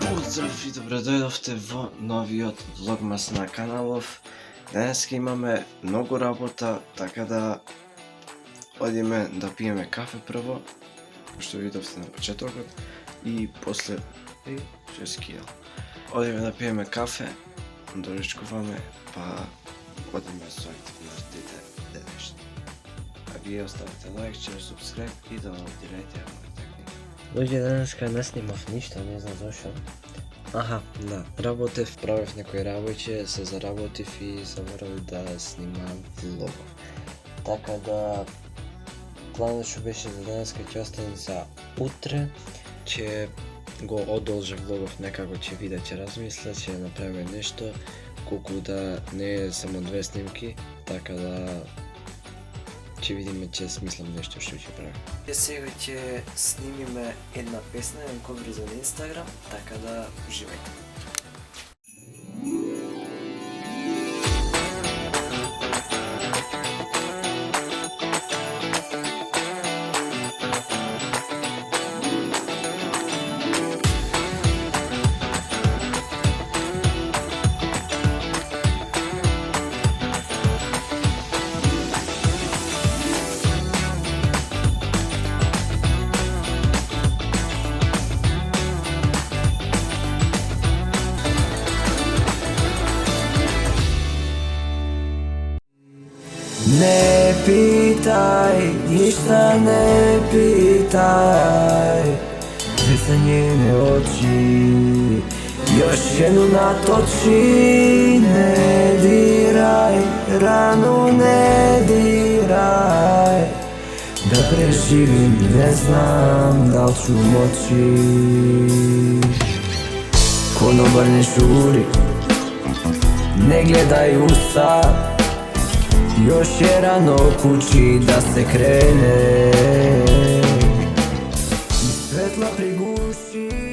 Pozdrav i dobrodošli v novi od Vlogmas na kanalov. Danas imаме mnogo работа, така да одиме да пиеме кафе прво, што видовте на почетокот, и после ще скијал. Одиме да пиеме кафе, доручкуваме, па одиме со активностите денешни. А вие оставите лайк, share, subscribe и да монтирате моите книги. Луѓе, денеска не снимав ништо, не знам зашо. Аха, да, работев, правев некои работи, се заработив и заборав да снимам влогов. Така да, планот што беше за денеска ќе остане за утре, ќе го одолжа влогов некако, ќе виде, ќе размисля, ќе направиме нешто, колку да не е само две снимки, така да ќе видиме, ќе смислам нешто што ќе правим. Сега ќе снимиме една песна, еден ковер за Инстаграм, така да уживајте. Ne pitaj, ništa ne pitaj, sve sa njene oči, još jednu natoči. Ne diraj, ranu ne diraj, da preživim ne znam da li ću moći. Konobar ne žuri, ne gledaj u sat, još je rano kući da se krene, i svetla priguši.